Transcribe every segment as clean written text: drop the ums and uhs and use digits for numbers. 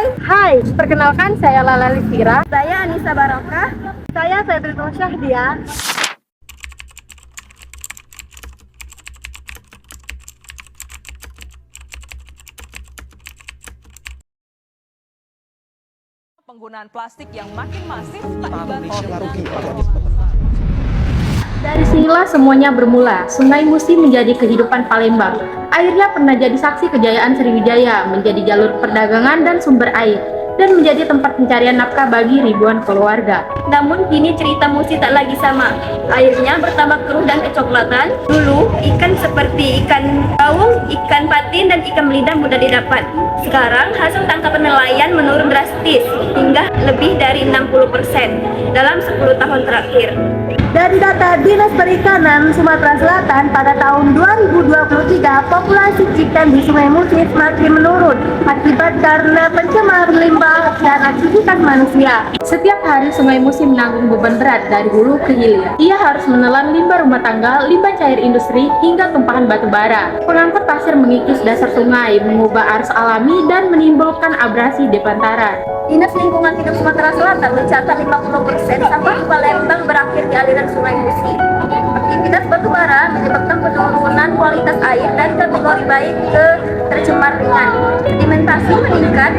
Hai, perkenalkan saya Lala Lisira. Saya Anissa Barokah. Saya Febritul Syahdia. Penggunaan plastik yang makin masif tak dibarengi. Dari sinilah semuanya bermula. Sungai Musi menjadi kehidupan Palembang. Airnya pernah jadi saksi kejayaan Sriwijaya, menjadi jalur perdagangan dan sumber air, dan menjadi tempat pencarian nafkah bagi ribuan keluarga. Namun kini cerita Musi tak lagi sama. Airnya bertambah keruh dan kecoklatan. Dulu ikan seperti ikan baung, ikan patin, dan ikan belida mudah didapat. Sekarang hasil tangkapan nelayan menurun drastis hingga lebih dari 60% dalam 10 tahun terakhir. Dari data Dinas Perikanan Sumatera Selatan pada tahun 2023, populasi ikan di Sungai Musi semakin menurun akibat karena pencemaran limbah dan aktivitas manusia. Setiap hari Sungai Musi menanggung beban berat dari hulu ke hilir. Ia harus menelan limbah rumah tangga, limbah cair industri, hingga tumpahan batu bara. Pengangkut pasir mengikis dasar sungai, mengubah arus alami, dan menimbulkan abrasi di bantaran. Dinas Lingkungan Hidup Sumatera Selatan mencatat 50% sampah di Palembang berakhir di aliran Sungai Musi. Aktivitas batubara menyebabkan penurunan kualitas air dari kategori baik ke tercemar ringan. Sedimentasi meningkat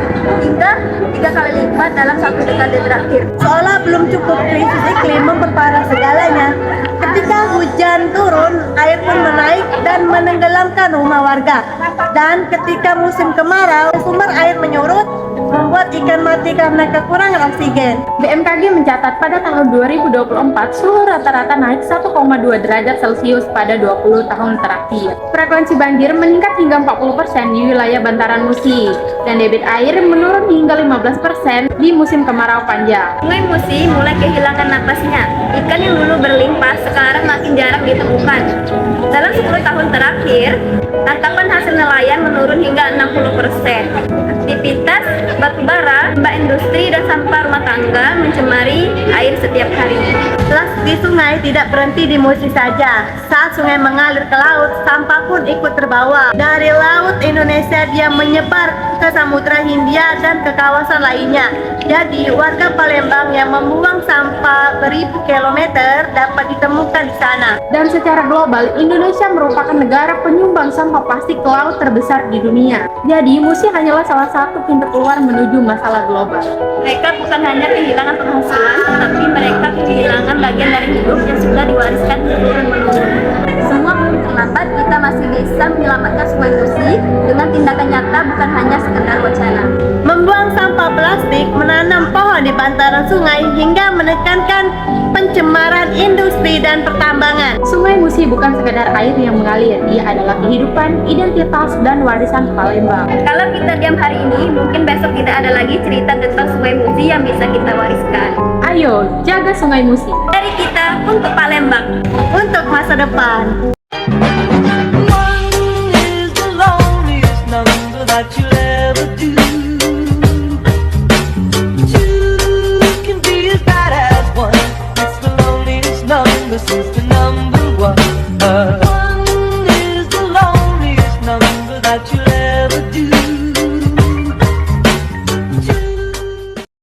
hingga 3 kali lipat dalam 1 dekade terakhir. Seolah belum cukup, krisis iklim memperparah segalanya. Ketika hujan turun, air pun menaik dan menenggelamkan rumah warga. Dan ketika musim kemarau, sumber air menyurut, membuat ikan mati karena kekurangan oksigen. BMKG mencatat pada tahun 2024 suhu rata-rata naik 1,2 derajat Celcius pada 20 tahun terakhir. Frekuensi banjir meningkat hingga 40% di wilayah bantaran Musi, dan debit air menurun hingga 15% di musim kemarau panjang. Sungai Musi mulai kehilangan napasnya. Ikan yang dulu berlimpah sekarang makin jarang ditemukan. Dalam 10 tahun terakhir, tangkapan hasil nelayan menurun hingga 60%. Aktivitas batubara, limbah industri, dan sampah rumah tangga mencemari air setiap hari. Plastik di sungai tidak berhenti di Musi saja. Saat sungai mengalir ke laut, sampah pun ikut terbawa. Dari laut Indonesia dia menyebar ke Samudra Hindia dan ke kawasan lainnya. Jadi warga Palembang yang membuang sampah beribu kilometer dapat ditemukan di sana. Dan secara global, Indonesia merupakan negara penyumbang sampah plastik ke laut terbesar di dunia. Jadi Musi hanyalah salah satu pintu keluar menuju masalah global. Mereka bukan hanya kehilangan penghasilan, tetapi mereka kehilangan bagian dari hidup yang sudah diwariskan turun-menurun. Semua belum terlambat, kita masih bisa menyelamatkan Sungai Musi dengan tindakan nyata, bukan hanya sekedar wacana. Membuang sampah plastik, menanam pohon di bantaran sungai, hingga menekankan pencemaran industri dan pertambangan. Sungai Musi bukan sekedar air yang mengalir, ia adalah kehidupan, identitas, dan warisan Palembang. Kalau kita diam hari ini, mungkin besok tidak ada lagi cerita tentang Sungai Musi yang bisa kita wariskan. Ayo, jaga Sungai Musi. Dari kita untuk Palembang. Untuk masa depan. One is the loneliest number that you'll ever do. Two can be as bad as one. It's the loneliest number since the